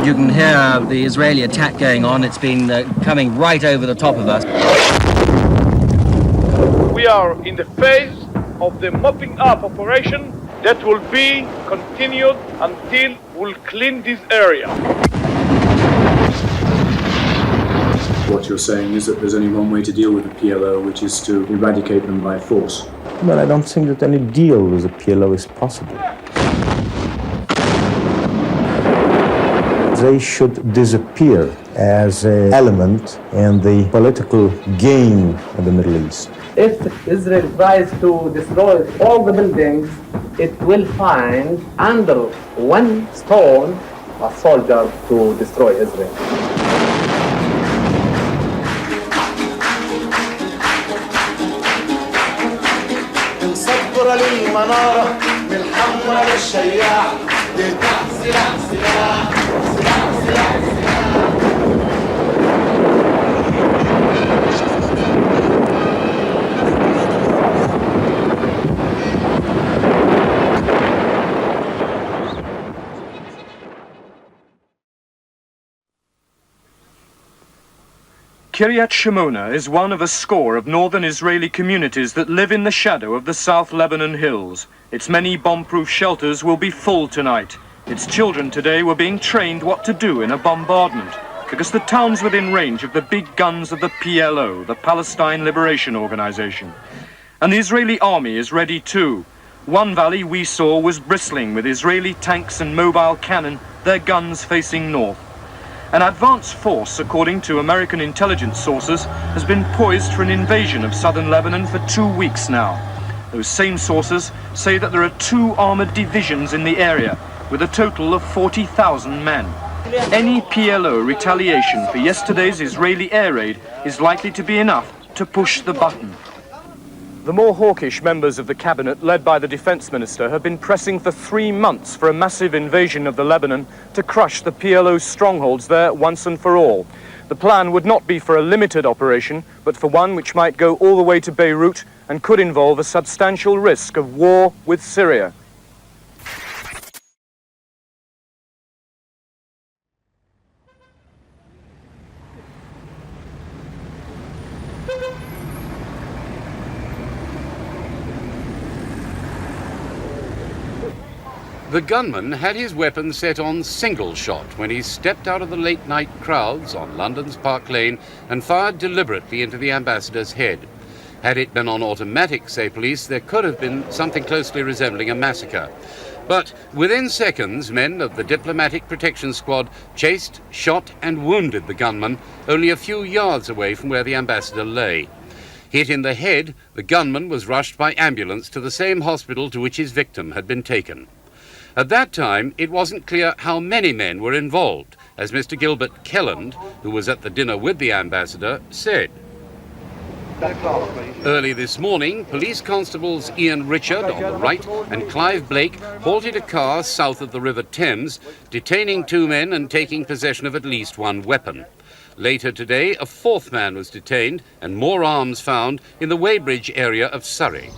You can hear the Israeli attack going on. It's been coming right over the top of us. We are in the phase of the mopping up operation that will be continued until we'll clean this area. What you're saying is that there's only one way to deal with the PLO, which is to eradicate them by force. Well, I don't think that any deal with the PLO is possible. They should disappear as an element in the political game of the Middle East. If Israel tries to destroy all the buildings, it will find under one stone a soldier to destroy Israel. نصبر للمنارة من الحمرة للشياع لتحت سلاح سلاح سلاح سلاح سلاح. Kiryat Shimona is one of a score of northern Israeli communities that live in the shadow of the South Lebanon hills. Its many bomb-proof shelters will be full tonight. Its children today were being trained what to do in a bombardment because the town's within range of the big guns of the PLO, the Palestine Liberation Organization. And the Israeli army is ready too. One valley we saw was bristling with Israeli tanks and mobile cannon, their guns facing north. An advance force, according to American intelligence sources, has been poised for an invasion of southern Lebanon for 2 weeks now. Those same sources say that there are 2 armored divisions in the area, with a total of 40,000 men. Any PLO retaliation for yesterday's Israeli air raid is likely to be enough to push the button. The more hawkish members of the cabinet, led by the defense minister, have been pressing for 3 months for a massive invasion of the Lebanon to crush the PLO's strongholds there once and for all. The plan would not be for a limited operation, but for one which might go all the way to Beirut and could involve a substantial risk of war with Syria. The gunman had his weapon set on single shot when he stepped out of the late-night crowds on London's Park Lane and fired deliberately into the ambassador's head. Had it been on automatic, say police, there could have been something closely resembling a massacre. But within seconds, men of the Diplomatic Protection Squad chased, shot and wounded the gunman only a few yards away from where the ambassador lay. Hit in the head, the gunman was rushed by ambulance to the same hospital to which his victim had been taken. At that time, it wasn't clear how many men were involved, as Mr. Gilbert Kelland, who was at the dinner with the ambassador, said. Early this morning, police constables Ian Richard on the right and Clive Blake halted a car south of the River Thames, detaining 2 men and taking possession of at least 1 weapon. Later today, a 4th man was detained and more arms found in the Weybridge area of Surrey.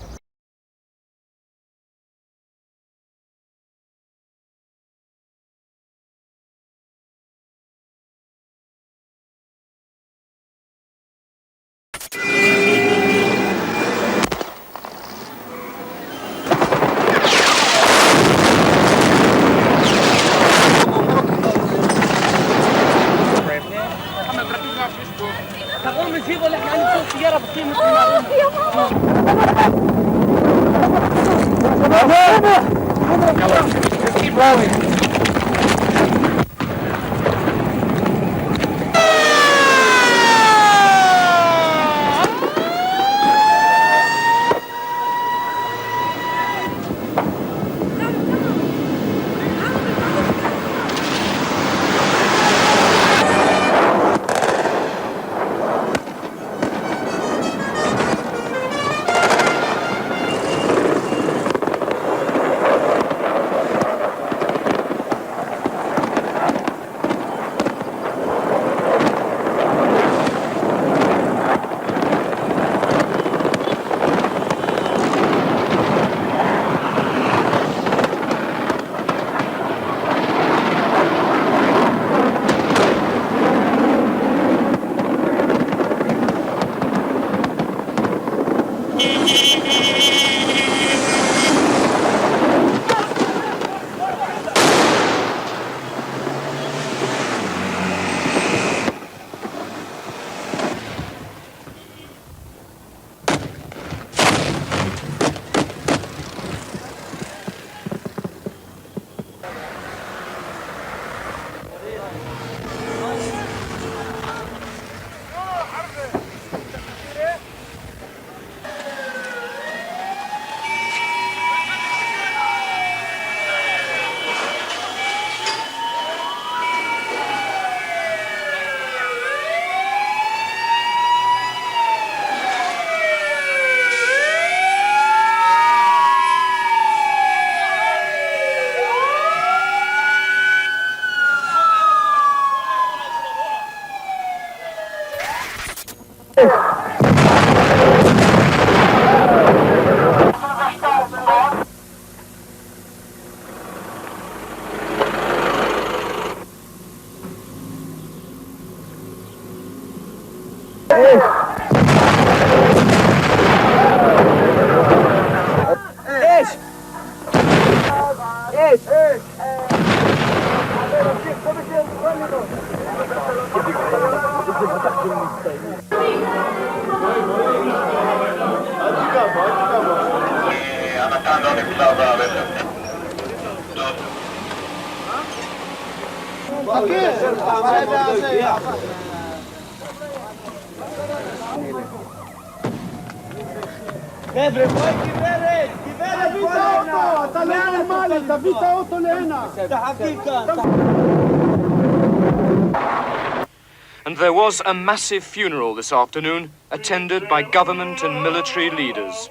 And there was a massive funeral this afternoon, attended by government and military leaders.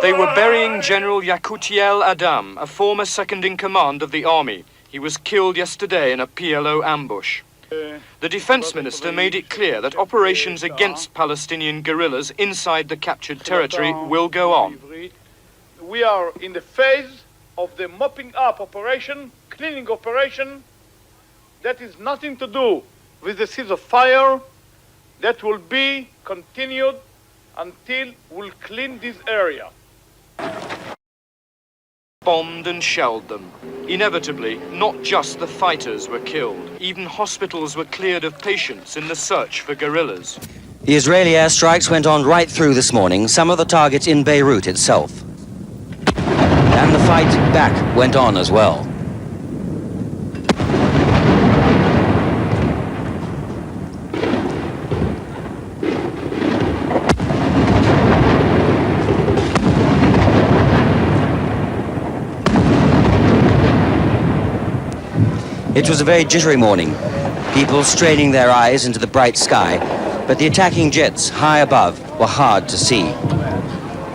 They were burying General Yakutiel Adam, a former second-in-command of the army. He was killed yesterday in a PLO ambush. The defense minister made it clear that operations against Palestinian guerrillas inside the captured territory will go on. We are in the phase of the mopping up operation, cleaning operation. That is nothing to do with the ceasefire. That will be continued until we'll clean this area. Bombed and shelled them. Inevitably, not just the fighters were killed. Even hospitals were cleared of patients in the search for guerrillas. The Israeli airstrikes went on right through this morning, some of the targets in Beirut itself. And the fight back went on as well. It was a very jittery morning, people straining their eyes into the bright sky, but the attacking jets high above were hard to see.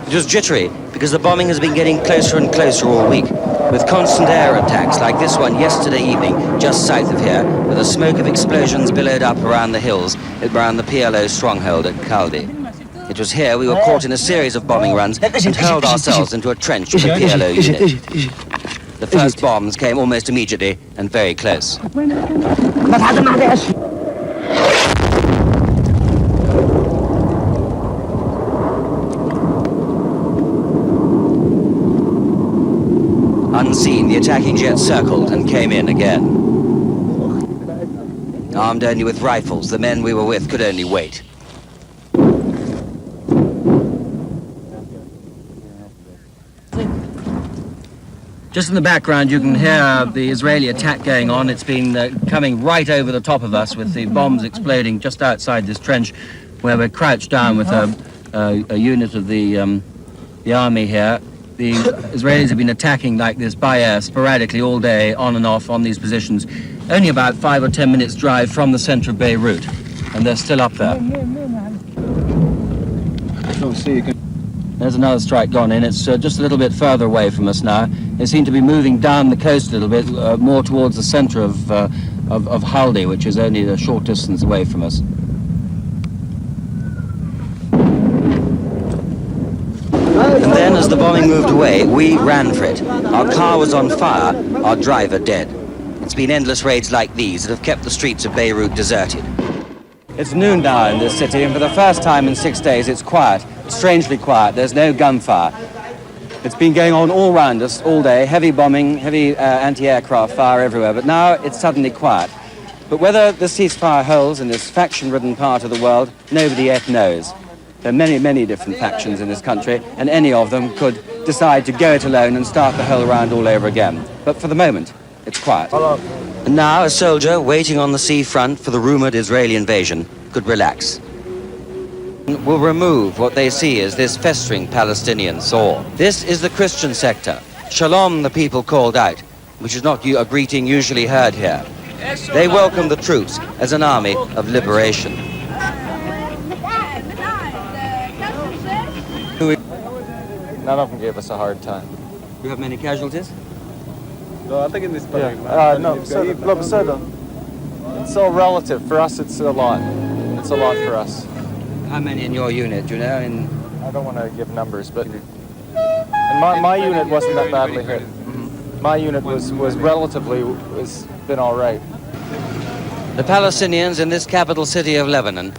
It was jittery because the bombing has been getting closer and closer all week, with constant air attacks like this one yesterday evening just south of here, with the smoke of explosions billowed up around the hills around the PLO stronghold at Kaldi. It was here we were caught in a series of bombing runs and hurled ourselves into a trench with the PLO unit. The first bombs came almost immediately and very close. Unseen, the attacking jets circled and came in again. Armed only with rifles, the men we were with could only wait. Just in the background, you can hear the Israeli attack going on. It's been coming right over the top of us with the bombs exploding just outside this trench where we're crouched down with a unit of the army here. The Israelis have been attacking like this by air sporadically all day, on and off on these positions. Only about 5 or 10 minutes drive from the center of Beirut, and they're still up there. There's another strike gone in. It's just a little bit further away from us now. They seem to be moving down the coast a little bit, more towards the center of Haldi, which is only a short distance away from us. And then, as the bombing moved away, we ran for it. Our car was on fire, our driver dead. It's been endless raids like these that have kept the streets of Beirut deserted. It's noon now in this city, and for the first time in 6 days, it's quiet. Strangely quiet. There's no gunfire. It's been going on all round us all day, heavy bombing, heavy anti-aircraft fire everywhere, but now it's suddenly quiet. But whether the ceasefire holds in this faction-ridden part of the world, nobody yet knows. There are many, many different factions in this country, and any of them could decide to go it alone and start the whole round all over again. But for the moment, it's quiet. And now a soldier waiting on the sea front for the rumored Israeli invasion could relax. Will remove what they see as this festering Palestinian sore. This is the Christian sector. Shalom, the people called out, which is not a greeting usually heard here. They welcome the troops as an army of liberation. None of them gave us a hard time. You have many casualties? لا اعتقد نسبة لا بصدق It's all relative. For us, it's a lot. It's a lot for us. How many in your unit, do you know? I don't want to give numbers, but and my unit wasn't that badly hit. My unit was relatively been all right. The Palestinians in this capital city of Lebanon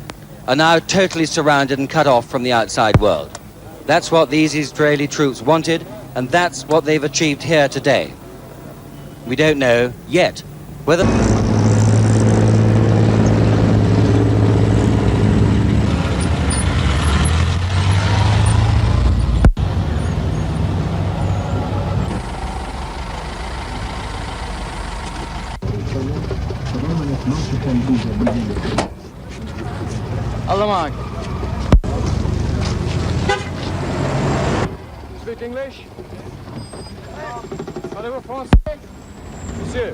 are now totally surrounded and cut off from the outside world. That's what these Israeli troops wanted, and that's what they've achieved here today. We don't know yet whether... Allah Mark. Speak English? Parlez-vous français? Monsieur.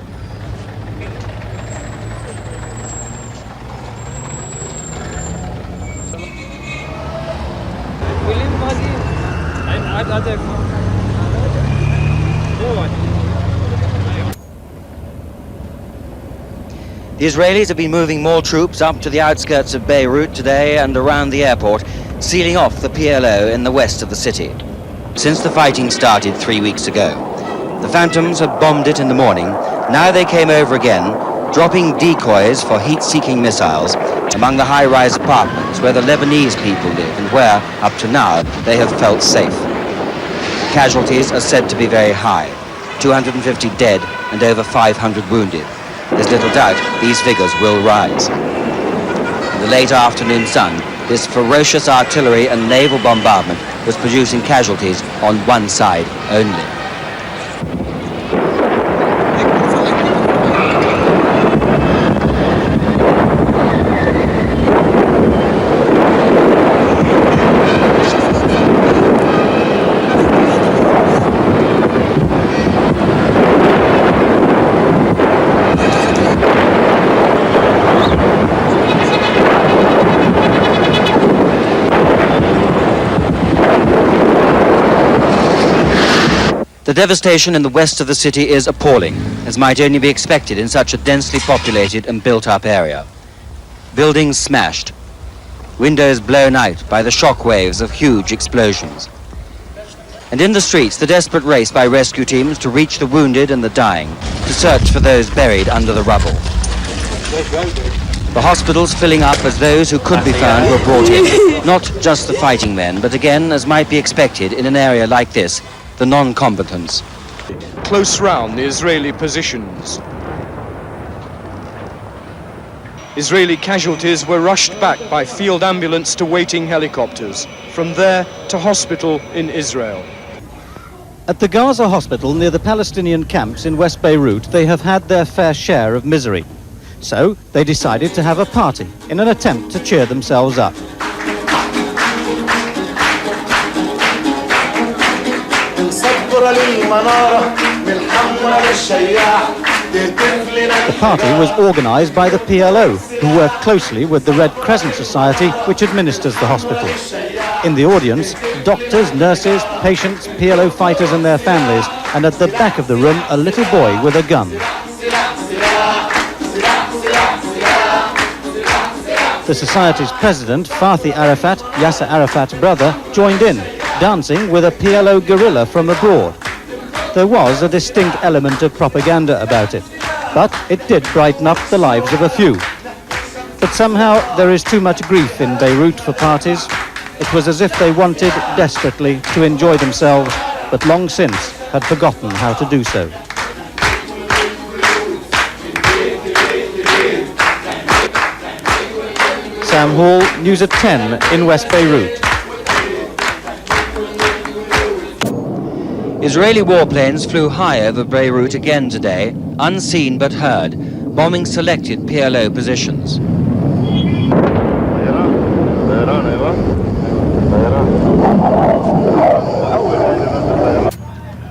The Israelis have been moving more troops up to the outskirts of Beirut today and around the airport, sealing off the PLO in the west of the city. Since the fighting started 3 weeks ago, the Phantoms had bombed it in the morning. Now they came over again, dropping decoys for heat-seeking missiles among the high-rise apartments where the Lebanese people live and where, up to now, they have felt safe. Casualties are said to be very high, 250 dead and over 500 wounded. There's little doubt these figures will rise. In the late afternoon sun, this ferocious artillery and naval bombardment was producing casualties on one side only. The devastation in the west of the city is appalling, as might only be expected in such a densely populated and built-up area. Buildings smashed, windows blown out by the shock waves of huge explosions. And in the streets, the desperate race by rescue teams to reach the wounded and the dying, to search for those buried under the rubble. The hospitals filling up as those who could be found were brought in. Not just the fighting men, but again, as might be expected in an area like this, the non-combatants. Close round the Israeli positions. Israeli casualties were rushed back by field ambulance to waiting helicopters. From there to hospital in Israel. At the Gaza hospital near the Palestinian camps in West Beirut, they have had their fair share of misery. So they decided to have a party in an attempt to cheer themselves up. The party was organised by the PLO, who work closely with the Red Crescent Society, which administers the hospital. In the audience, doctors, nurses, patients, PLO fighters and their families, and at the back of the room, a little boy with a gun. The society's president, Fathi Arafat, Yasser Arafat's brother, joined in, dancing with a PLO guerrilla from abroad. There was a distinct element of propaganda about it, but it did brighten up the lives of a few. But somehow there is too much grief in Beirut for parties. It was as if they wanted desperately to enjoy themselves, but long since had forgotten how to do so. Sam Hall, News at 10 in West Beirut. Israeli warplanes flew high over Beirut again today, unseen but heard, bombing selected PLO positions.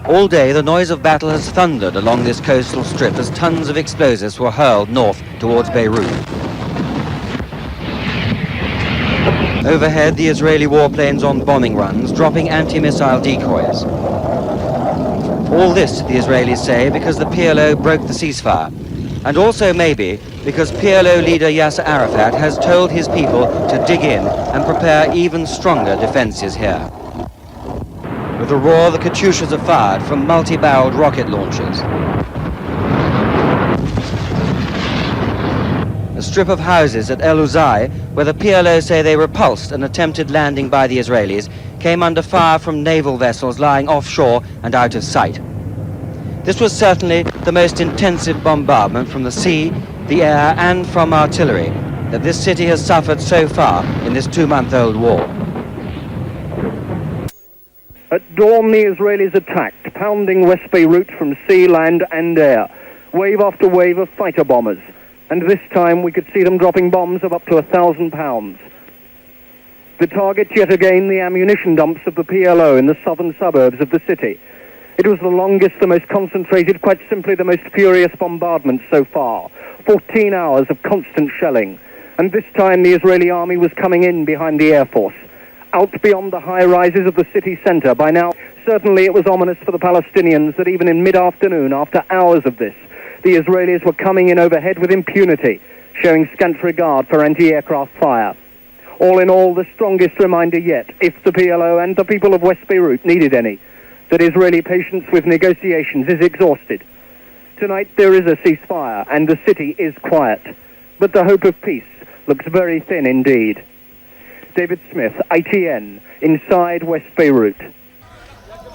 All day the noise of battle has thundered along this coastal strip as tons of explosives were hurled north towards Beirut. Overhead, the Israeli warplanes on bombing runs, dropping anti-missile decoys. All this, the Israelis say, because the PLO broke the ceasefire, and also maybe because PLO leader Yasser Arafat has told his people to dig in and prepare even stronger defenses here. With a roar, the Katyushas are fired from multi-barreled rocket launchers. A strip of houses at El Uzai, where the PLO say they repulsed an attempted landing by the Israelis, came under fire from naval vessels lying offshore and out of sight. This was certainly the most intensive bombardment from the sea, the air and from artillery that this city has suffered so far in this 2-month-old war. At dawn, the Israelis attacked, pounding West Beirut from sea, land and air, wave after wave of fighter bombers. And this time we could see them dropping bombs of up to 1,000 pounds. The target, yet again, the ammunition dumps of the PLO in the southern suburbs of the city. It was the longest, the most concentrated, quite simply the most furious bombardment so far. 14 hours of constant shelling. And this time the Israeli army was coming in behind the Air Force. Out beyond the high rises of the city centre. By now, certainly it was ominous for the Palestinians that even in mid-afternoon, after hours of this, the Israelis were coming in overhead with impunity, showing scant regard for anti-aircraft fire. All in all, the strongest reminder yet, if the PLO and the people of West Beirut needed any, that Israeli patience with negotiations is exhausted. Tonight there is a ceasefire and the city is quiet, but the hope of peace looks very thin indeed. David Smith, ITN, inside West Beirut.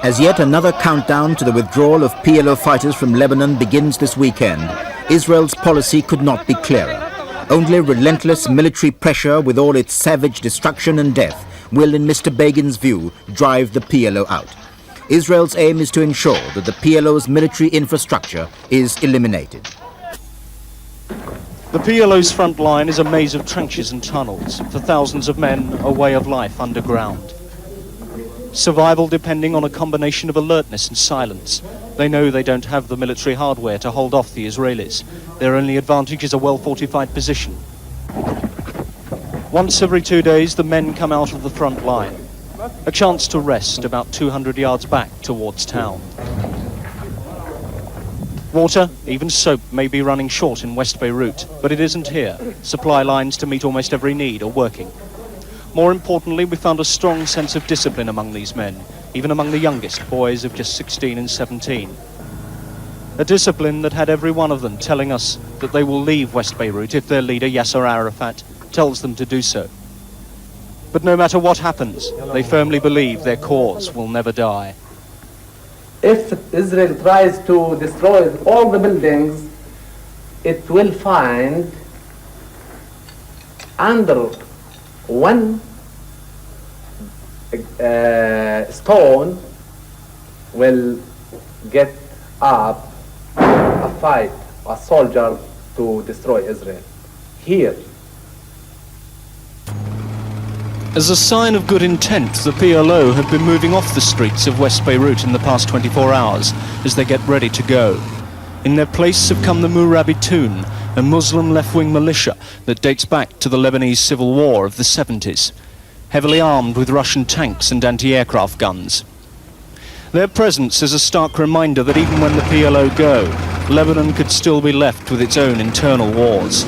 As yet another countdown to the withdrawal of PLO fighters from Lebanon begins this weekend, Israel's policy could not be clearer. Only relentless military pressure with all its savage destruction and death will, in Mr. Begin's view, drive the PLO out. Israel's aim is to ensure that the PLO's military infrastructure is eliminated. The PLO's front line is a maze of trenches and tunnels. For thousands of men, a way of life underground. Survival depending on a combination of alertness and silence. They know they don't have the military hardware to hold off the Israelis. Their only advantage is a well-fortified position. Once every 2 days, the men come out of the front line. A chance to rest about 200 yards back towards town. Water, even soap, may be running short in West Beirut, but it isn't here. Supply lines to meet almost every need are working. More importantly, we found a strong sense of discipline among these men, even among the youngest, boys of just 16 and 17. A discipline that had every one of them telling us that they will leave West Beirut if their leader, Yasser Arafat, tells them to do so. But no matter what happens, they firmly believe their cause will never die. If Israel tries to destroy all the buildings, it will find under one stone will get up a fight, a soldier to destroy Israel. Here. As a sign of good intent, the PLO have been moving off the streets of West Beirut in the past 24 hours as they get ready to go. In their place have come the Murabitun, a Muslim left-wing militia that dates back to the Lebanese civil war of the 70s, heavily armed with Russian tanks and anti-aircraft guns. Their presence is a stark reminder that even when the PLO go, Lebanon could still be left with its own internal wars.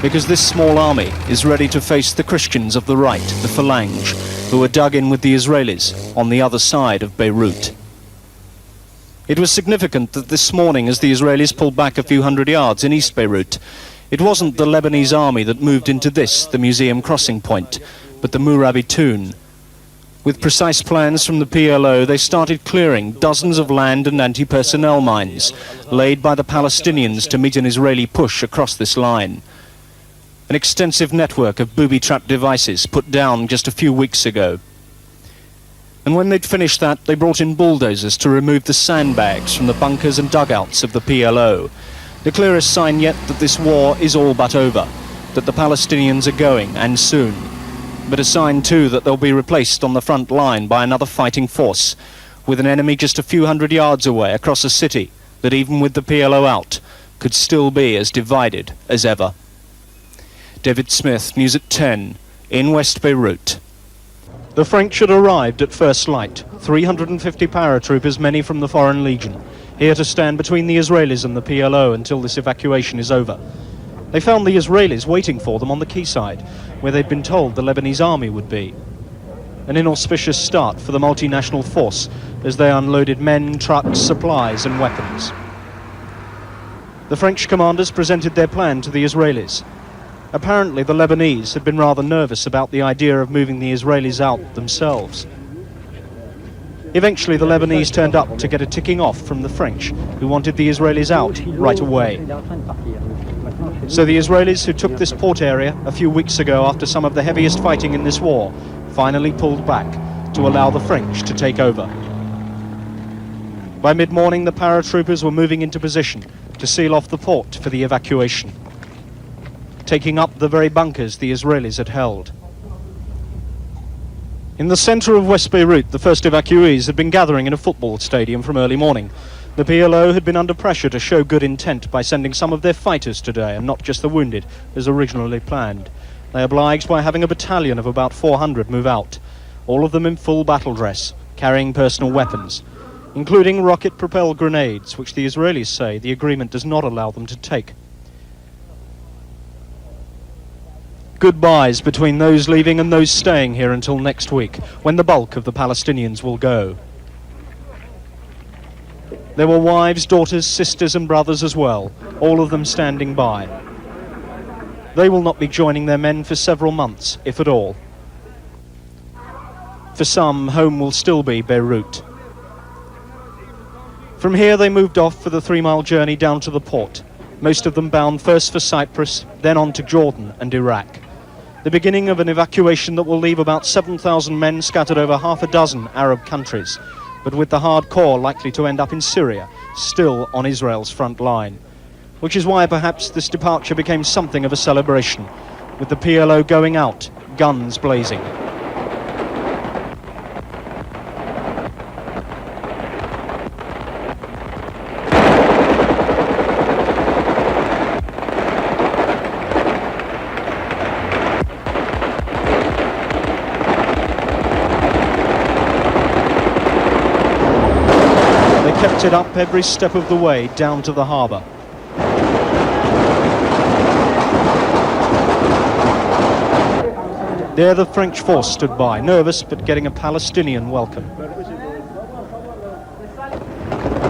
Because this small army is ready to face the Christians of the right, the Phalange, who are dug in with the Israelis on the other side of Beirut. It was significant that this morning, as the Israelis pulled back a few hundred yards in East Beirut, it wasn't the Lebanese army that moved into this, the museum crossing point, but the Murabitun. With precise plans from the PLO, they started clearing dozens of land and anti-personnel mines, laid by the Palestinians to meet an Israeli push across this line. An extensive network of booby-trap devices put down just a few weeks ago. And when they'd finished that, they brought in bulldozers to remove the sandbags from the bunkers and dugouts of the PLO. The clearest sign yet that this war is all but over, that the Palestinians are going, and soon. But a sign too that they'll be replaced on the front line by another fighting force, with an enemy just a few hundred yards away across a city that even with the PLO out, could still be as divided as ever. David Smith, News at 10, in West Beirut. The French had arrived at first light, 350 paratroopers, many from the Foreign Legion, here to stand between the Israelis and the PLO until this evacuation is over. They found the Israelis waiting for them on the quayside, where they'd been told the Lebanese army would be. An inauspicious start for the multinational force as they unloaded men, trucks, supplies and weapons. The French commanders presented their plan to the Israelis. Apparently the Lebanese had been rather nervous about the idea of moving the Israelis out themselves. Eventually the Lebanese turned up to get a ticking off from the French, who wanted the Israelis out right away. So the Israelis, who took this port area a few weeks ago after some of the heaviest fighting in this war, finally pulled back to allow the French to take over. By mid-morning the paratroopers were moving into position to seal off the port for the evacuation, taking up the very bunkers the Israelis had held. In the centre of West Beirut, the first evacuees had been gathering in a football stadium from early morning. The PLO had been under pressure to show good intent by sending some of their fighters today, and not just the wounded, as originally planned. They obliged by having a battalion of about 400 move out, all of them in full battle dress, carrying personal weapons, including rocket-propelled grenades, which the Israelis say the agreement does not allow them to take. Goodbyes between those leaving and those staying here until next week, when the bulk of the Palestinians will go. There were wives, daughters, sisters and brothers as well, all of them standing by. They will not be joining their men for several months, if at all. For some, home will still be Beirut. From here they moved off for the 3-mile journey down to the port, most of them bound first for Cyprus, then on to Jordan and Iraq. The beginning of an evacuation that will leave about 7,000 men scattered over half a dozen Arab countries, but with the hardcore likely to end up in Syria, still on Israel's front line. Which is why perhaps this departure became something of a celebration, with the PLO going out, guns blazing. Kept it up every step of the way down to the harbour. There the French force stood by, nervous but getting a Palestinian welcome.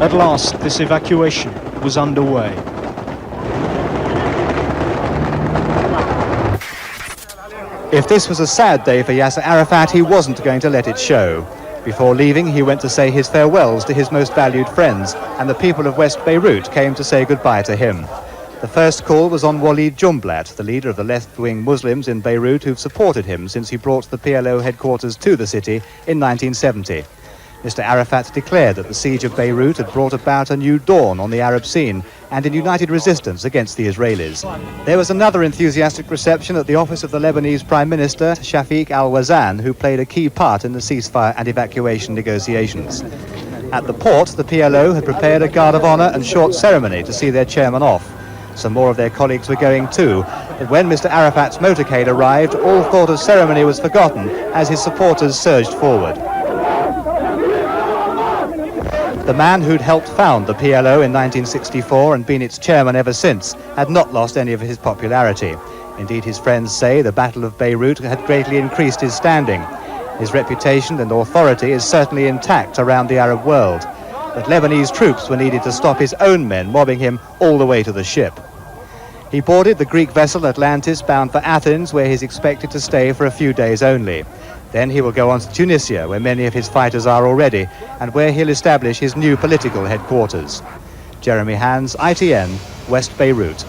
At last this evacuation was underway. If this was a sad day for Yasser Arafat, he wasn't going to let it show. Before leaving, he went to say his farewells to his most valued friends, and the people of West Beirut came to say goodbye to him. The first call was on Walid Jumblat, the leader of the left-wing Muslims in Beirut who've supported him since he brought the PLO headquarters to the city in 1970. Mr. Arafat declared that the siege of Beirut had brought about a new dawn on the Arab scene and a united resistance against the Israelis. There was another enthusiastic reception at the office of the Lebanese Prime Minister, Shafiq al-Wazan, who played a key part in the ceasefire and evacuation negotiations. At the port, the PLO had prepared a guard of honour and short ceremony to see their chairman off. Some more of their colleagues were going too, but when Mr. Arafat's motorcade arrived, all thought of ceremony was forgotten as his supporters surged forward. The man who'd helped found the PLO in 1964 and been its chairman ever since had not lost any of his popularity. Indeed, his friends say the Battle of Beirut had greatly increased his standing. His reputation and authority is certainly intact around the Arab world. But Lebanese troops were needed to stop his own men mobbing him all the way to the ship. He boarded the Greek vessel Atlantis bound for Athens, where he's expected to stay for a few days only. Then he will go on to Tunisia, where many of his fighters are already, and where he'll establish his new political headquarters. Jeremy Hands, ITN, West Beirut.